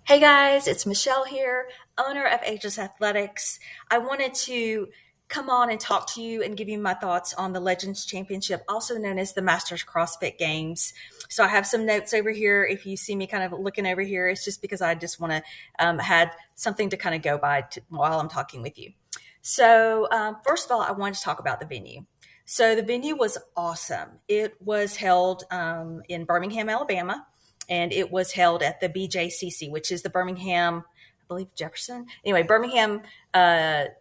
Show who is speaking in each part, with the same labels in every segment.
Speaker 1: Hey guys, it's Michelle here, owner of Aegis Athletics. I wanted to come on and talk to you and give you my thoughts on the Legends Championship, also known as the Masters CrossFit Games. So I have some notes over here. If you see me kind of looking over here, it's just because I just want to had something to kind of go by while I'm talking with you. So first of all, I wanted to talk about the venue. So the venue was awesome. It was held in Birmingham, Alabama, and it was held at the BJCC, which is the Birmingham, I believe Jefferson. Anyway, Birmingham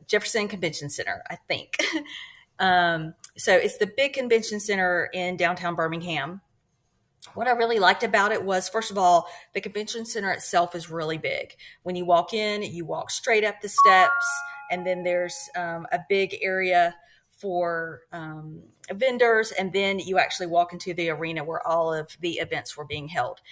Speaker 1: Jefferson Convention Center, I think. So it's the big convention center in downtown Birmingham. What I really liked about it was, first of all, the convention center itself is really big. When you walk in, you walk straight up the steps, and then there's a big area for vendors, and then you actually walk into the arena where all of the events were being held.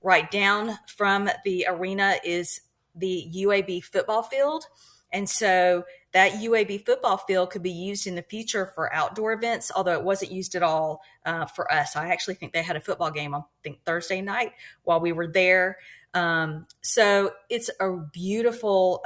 Speaker 1: Right down from the arena is the UAB football field. And so that UAB football field could be used in the future for outdoor events, although it wasn't used at all for us. I actually think they had a football game on, I think, Thursday night while we were there. So it's a beautiful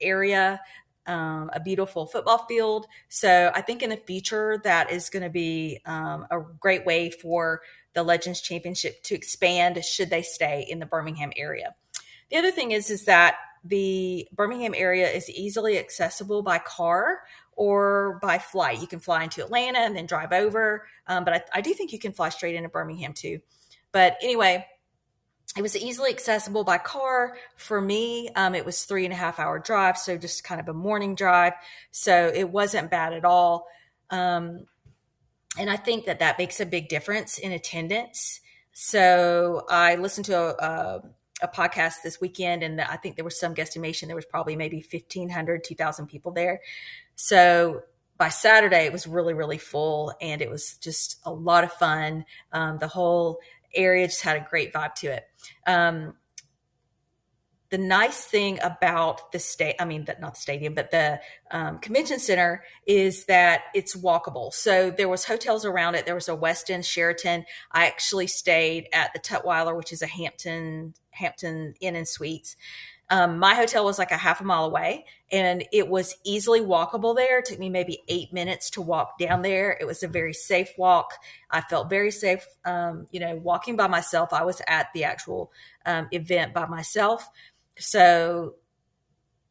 Speaker 1: area, a beautiful football field. So I think in the future that is going to be a great way for the Legends Championship to expand should they stay in the Birmingham area. The other thing is that the Birmingham area is easily accessible by car or by flight. You can fly into Atlanta and then drive over, but I do think you can fly straight into Birmingham too. But anyway, it was easily accessible by car. For me, it was 3.5 hour drive, so just kind of a morning drive. So it wasn't bad at all. And I think that makes a big difference in attendance. So I listened to a podcast this weekend, and I think there was some guesstimation. There was probably maybe 1,500, 2,000 people there. So by Saturday, it was really, really full, and it was just a lot of fun. The whole area just had a great vibe to it. The nice thing about not the stadium, but the convention center is that it's walkable. So there was hotels around it. There was a Westin, Sheraton. I actually stayed at the Tutwiler, which is a Hampton Inn and Suites. My hotel was like a half a mile away, and it was easily walkable there. It took me maybe 8 minutes to walk down there. It was a very safe walk. I felt very safe, walking by myself. I was at the actual event by myself. So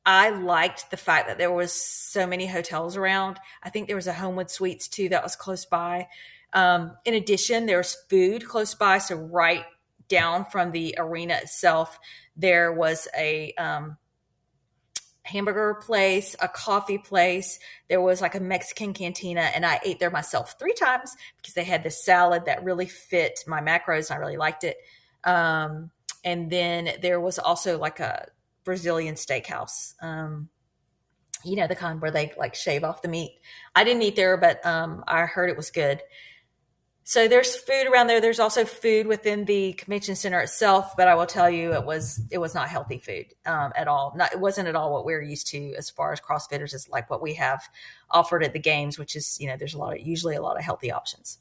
Speaker 1: I liked the fact that there was so many hotels around. I think there was a Homewood Suites too that was close by. In addition, there's food close by. So right down from the arena itself, there was a hamburger place, a coffee place. There was like a Mexican cantina, and I ate there myself 3 times because they had this salad that really fit my macros. And I really liked it. And then there was also like a Brazilian steakhouse, the kind where they like shave off the meat. I didn't eat there, but I heard it was good. So there's food around there. There's also food within the convention center itself, but I will tell you it was not healthy food at all. It wasn't at all what we're used to as far as CrossFitters is like what we have offered at the games, which is, there's usually a lot of healthy options.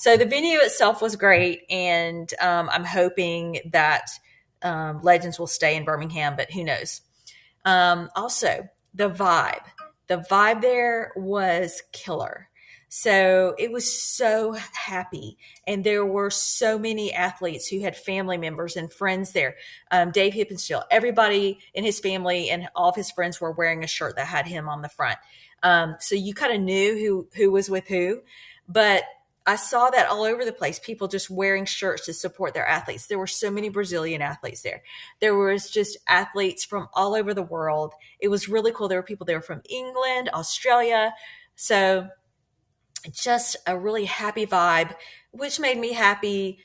Speaker 1: So the venue itself was great, and I'm hoping that Legends will stay in Birmingham, but who knows? Also, the vibe. The vibe there was killer. So it was so happy, and there were so many athletes who had family members and friends there. Dave Hippenstall, everybody in his family and all of his friends were wearing a shirt that had him on the front. So you kind of knew who was with who, but I saw that all over the place, people just wearing shirts to support their athletes. There were so many Brazilian athletes there. There was just athletes from all over the world. It was really cool. There were people there from England, Australia. So just a really happy vibe, which made me happy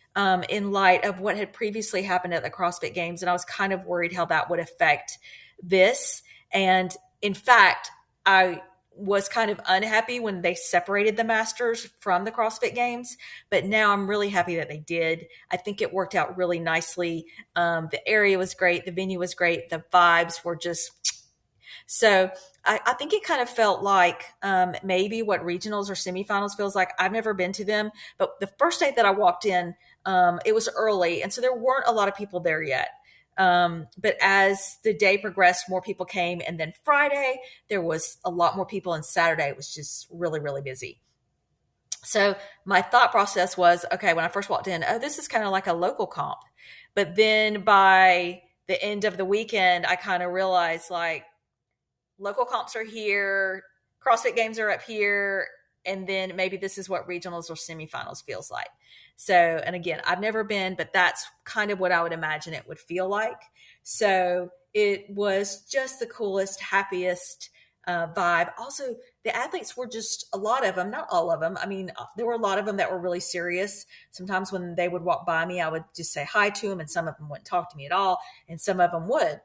Speaker 1: in light of what had previously happened at the CrossFit Games. And I was kind of worried how that would affect this. And in fact, I was kind of unhappy when they separated the Masters from the CrossFit Games, but now I'm really happy that they did. I think it worked out really nicely. The area was great. The venue was great. The vibes were just so. I think it kind of felt like maybe what regionals or semifinals feels like. I've never been to them, but the first day that I walked in, it was early, and so there weren't a lot of people there yet. But as the day progressed, more people came. And then Friday, there was a lot more people. And Saturday, it was just really, really busy. So my thought process was, okay, when I first walked in, oh, this is kind of like a local comp. But then by the end of the weekend, I kind of realized like local comps are here, CrossFit games are up here, and then maybe this is what regionals or semifinals feels like. So, and again, I've never been, but that's kind of what I would imagine it would feel like. So it was just the coolest, happiest vibe. Also, the athletes were just a lot of them, not all of them. I mean, there were a lot of them that were really serious. Sometimes when they would walk by me, I would just say hi to them, and some of them wouldn't talk to me at all, and some of them would.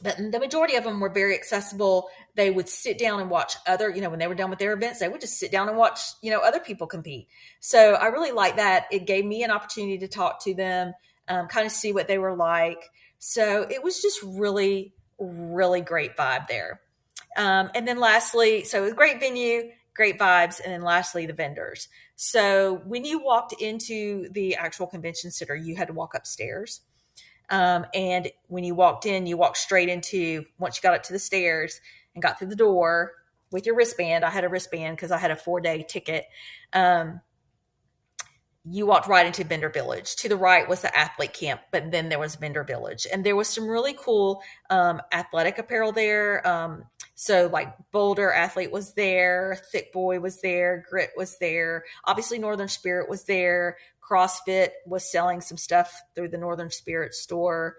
Speaker 1: But the majority of them were very accessible. They would sit down and watch other, when they were done with their events, they would just sit down and watch, other people compete. So I really liked that. It gave me an opportunity to talk to them, kind of see what they were like. So it was just really, really great vibe there. And then lastly, so it was a great venue, great vibes. And then lastly, the vendors. So when you walked into the actual convention center, you had to walk upstairs. And when you walked in, you walked straight into, once you got up to the stairs and got through the door with your wristband. I had a wristband because I had a 4-day ticket. You walked right into Vendor Village. To the right was the athlete camp, but then there was Vendor Village. And there was some really cool athletic apparel there. So like Boulder Athlete was there, Thick Boy was there, Grit was there. Obviously Northern Spirit was there. CrossFit was selling some stuff through the Northern Spirit store.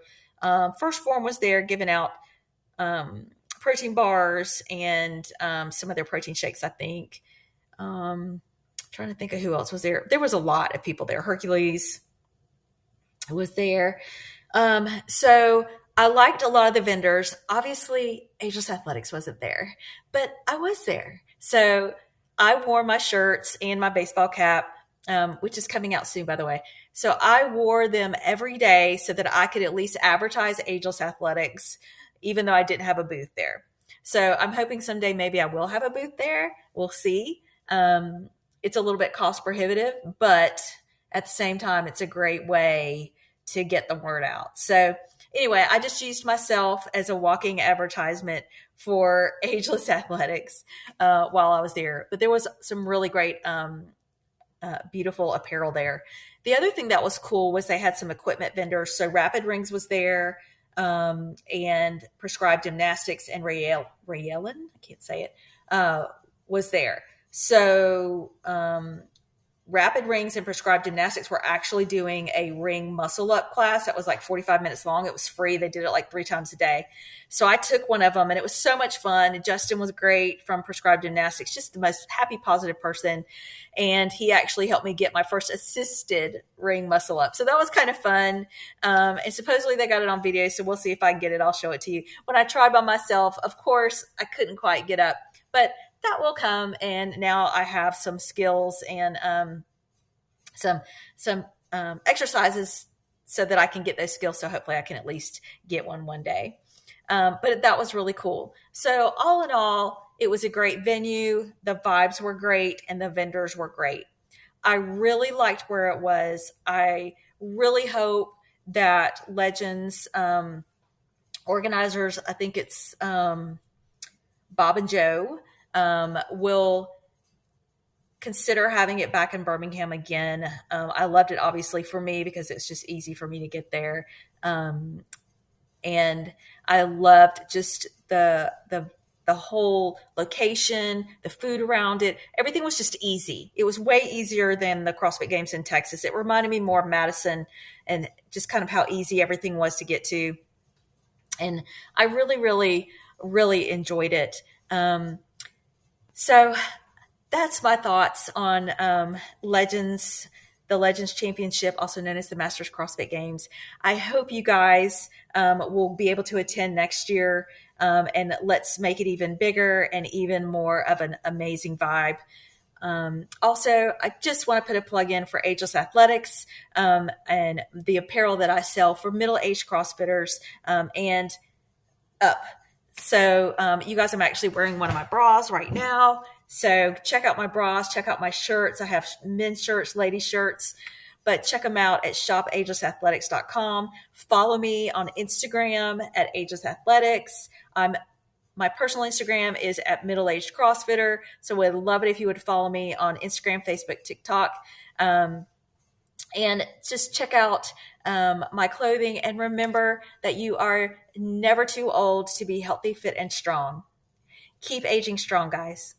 Speaker 1: First Form was there giving out protein bars and some of their protein shakes, I think. Trying to think of who else was there. There was a lot of people there. Hercules was there. So I liked a lot of the vendors. Obviously, Ageless Athletics wasn't there, but I was there. So I wore my shirts and my baseball cap, which is coming out soon, by the way. So I wore them every day so that I could at least advertise Ageless Athletics, even though I didn't have a booth there. So I'm hoping someday maybe I will have a booth there. We'll see. It's a little bit cost prohibitive, but at the same time, it's a great way to get the word out. So anyway, I just used myself as a walking advertisement for Ageless Athletics while I was there. But there was some really great, beautiful apparel there. The other thing that was cool was they had some equipment vendors. So Rapid Rings was there, and Prescribed Gymnastics and Raelen, I can't say it, was there. So Rapid Rings and Prescribed Gymnastics were actually doing a ring muscle up class that was like 45 minutes long. It was free. They did it like 3 times a day. So I took one of them, and it was so much fun. And Justin was great from Prescribed Gymnastics, just the most happy, positive person. And he actually helped me get my first assisted ring muscle up. So that was kind of fun. And supposedly they got it on video. So we'll see if I can get it. I'll show it to you. When I tried by myself, of course, I couldn't quite get up, but that will come. And now I have some skills and some exercises so that I can get those skills. So hopefully I can at least get one day. But that was really cool. So all in all, it was a great venue. The vibes were great and the vendors were great. I really liked where it was. I really hope that Legends organizers, I think it's Bob and Joe, will consider having it back in Birmingham again. I loved it, obviously, for me because it's just easy for me to get there. And I loved just the whole location, the food around it. Everything was just easy. It was way easier than the CrossFit Games in Texas. It reminded me more of Madison and just kind of how easy everything was to get to. And I really, really, really enjoyed it. So that's my thoughts on Legends, the Legends Championship, also known as the Masters CrossFit Games. I hope you guys will be able to attend next year, and let's make it even bigger and even more of an amazing vibe. Also, I just want to put a plug in for Ageless Athletics and the apparel that I sell for middle-aged CrossFitters and up. So you guys, I'm actually wearing one of my bras right now. So check out my bras, check out my shirts. I have men's shirts, ladies shirts, but check them out at shopagelessathletics.com. Follow me on Instagram at Ageless Athletics. My personal Instagram is at middle-aged CrossFitter. So we'd love it if you would follow me on Instagram, Facebook, TikTok. And just check out my clothing. And remember that you are never too old to be healthy, fit, and strong. Keep aging strong, guys.